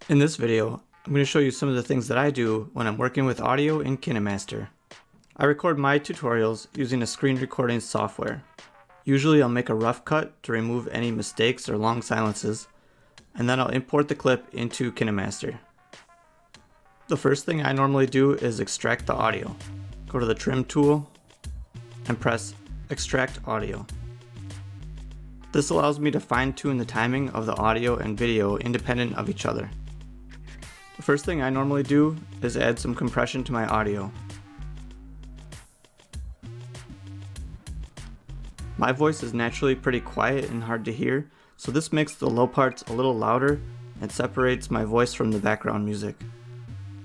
In this video, I'm going to show you some of the things that I do when I'm working with audio in Kinemaster. I record my tutorials using a screen recording software. Usually I'll make a rough cut to remove any mistakes or long silences, and then I'll import the clip into Kinemaster. The first thing I normally do is extract the audio. Go to the trim tool and press extract audio. This allows me to fine-tune the timing of the audio and video independent of each other. The first thing I normally do is add some compression to my audio. My voice is naturally pretty quiet and hard to hear, so this makes the low parts a little louder and separates my voice from the background music.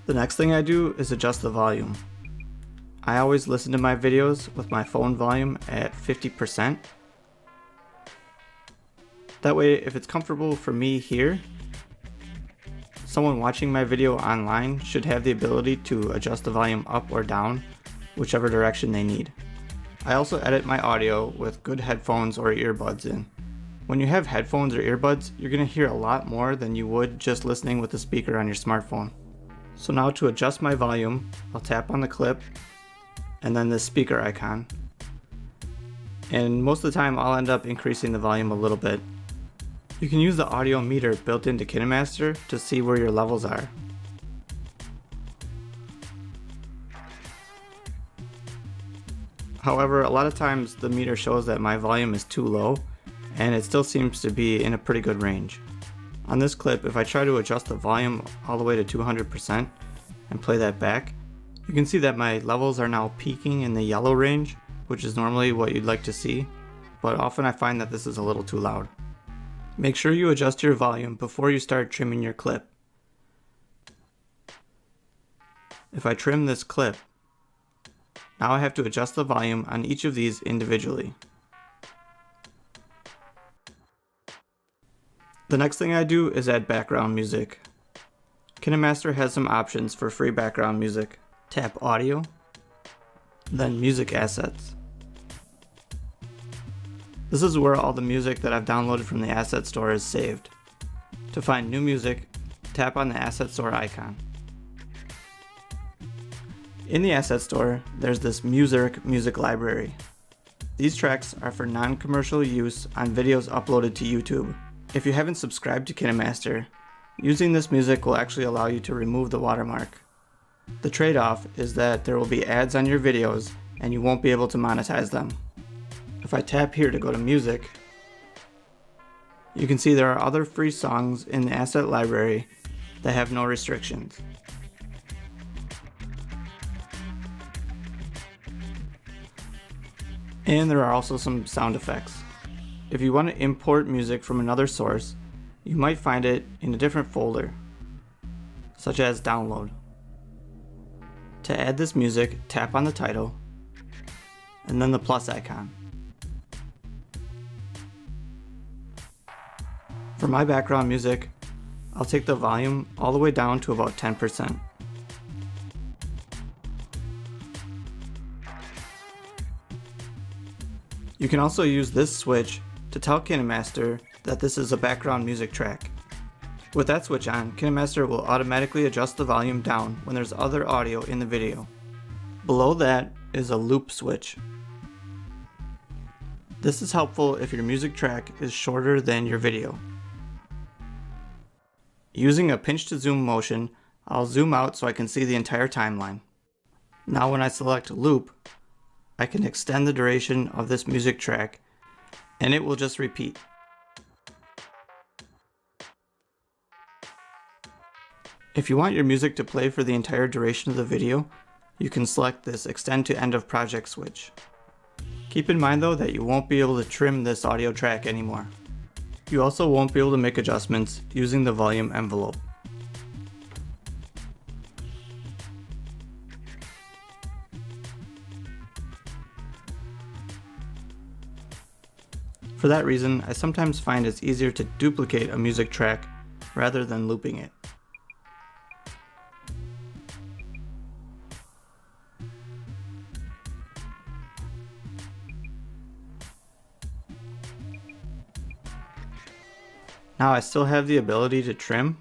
The next thing I do is adjust the volume. I always listen to my videos with my phone volume at 50%. That way, if it's comfortable for me here, someone watching my video online should have the ability to adjust the volume up or down, whichever direction they need. I also edit my audio with good headphones or earbuds in. When you have headphones or earbuds, you're going to hear a lot more than you would just listening with a speaker on your smartphone. So now to adjust my volume, I'll tap on the clip and then the speaker icon. And most of the time I'll end up increasing the volume a little bit. You can use the audio meter built into Kinemaster to see where your levels are. However, a lot of times the meter shows that my volume is too low, and it still seems to be in a pretty good range. On this clip, if I try to adjust the volume all the way to 200% and play that back, you can see that my levels are now peaking in the yellow range, which is normally what you'd like to see, but often I find that this is a little too loud. Make sure you adjust your volume before you start trimming your clip. If I trim this clip, now I have to adjust the volume on each of these individually. The next thing I do is add background music. Kinemaster has some options for free background music. Tap Audio, then Music Assets. This is where all the music that I've downloaded from the asset store is saved. To find new music, tap on the asset store icon. In the asset store, there's this music library. These tracks are for non-commercial use on videos uploaded to YouTube. If you haven't subscribed to Kinemaster, using this music will actually allow you to remove the watermark. The trade-off is that there will be ads on your videos and you won't be able to monetize them. If I tap here to go to music, you can see there are other free songs in the asset library that have no restrictions. And there are also some sound effects. If you want to import music from another source, you might find it in a different folder, such as Download. To add this music, tap on the title, and then the plus icon. For my background music, I'll take the volume all the way down to about 10%. You can also use this switch to tell Kinemaster that this is a background music track. With that switch on, Kinemaster will automatically adjust the volume down when there's other audio in the video. Below that is a loop switch. This is helpful if your music track is shorter than your video. Using a pinch to zoom motion, I'll zoom out so I can see the entire timeline. Now when I select loop, I can extend the duration of this music track and it will just repeat. If you want your music to play for the entire duration of the video, you can select this Extend to End of Project switch. Keep in mind though that you won't be able to trim this audio track anymore. You also won't be able to make adjustments using the volume envelope. For that reason, I sometimes find it's easier to duplicate a music track rather than looping it. Now I still have the ability to trim,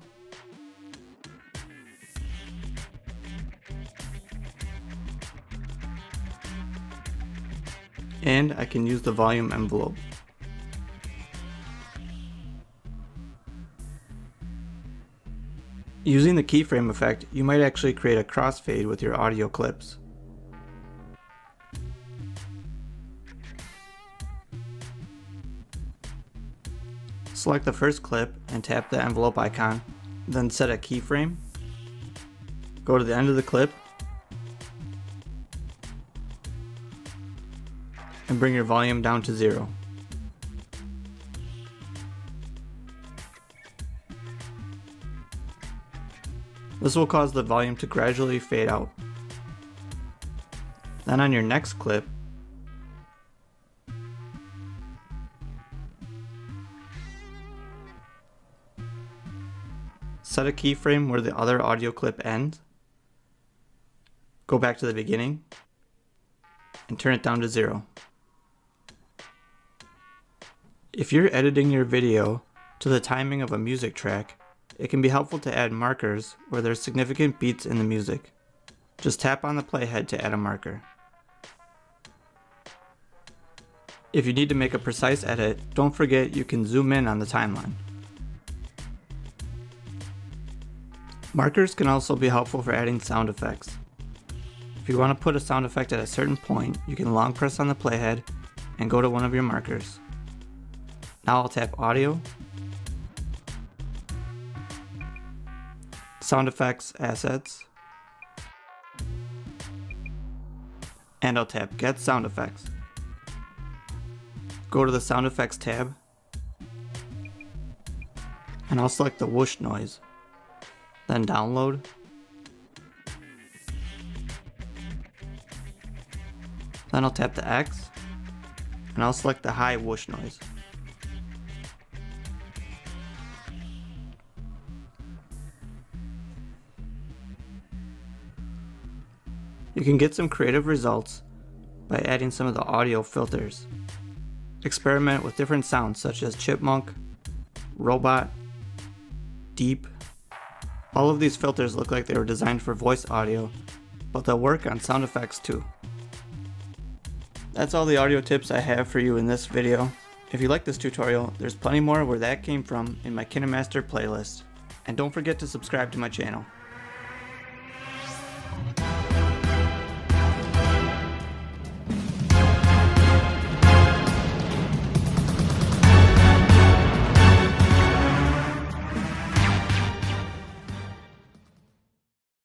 and I can use the volume envelope. Using the keyframe effect, you might actually create a crossfade with your audio clips. Select the first clip and tap the envelope icon, then set a keyframe. Go to the end of the clip and bring your volume down to 0. This will cause the volume to gradually fade out. Then on your next clip, set a keyframe where the other audio clip ends, go back to the beginning, and turn it down to 0. If you're editing your video to the timing of a music track, it can be helpful to add markers where there's significant beats in the music. Just tap on the playhead to add a marker. If you need to make a precise edit, don't forget you can zoom in on the timeline. Markers can also be helpful for adding sound effects. If you want to put a sound effect at a certain point, you can long press on the playhead and go to one of your markers. Now I'll tap Audio, Sound Effects Assets, and I'll tap Get Sound Effects. Go to the Sound Effects tab, and I'll select the whoosh noise. Then Download, then I'll tap the X, and I'll select the high whoosh noise. You can get some creative results by adding some of the audio filters. Experiment with different sounds such as chipmunk, robot, deep. All of these filters look like they were designed for voice audio, but they'll work on sound effects too. That's all the audio tips I have for you in this video. If you like this tutorial, there's plenty more where that came from in my Kinemaster playlist. And don't forget to subscribe to my channel.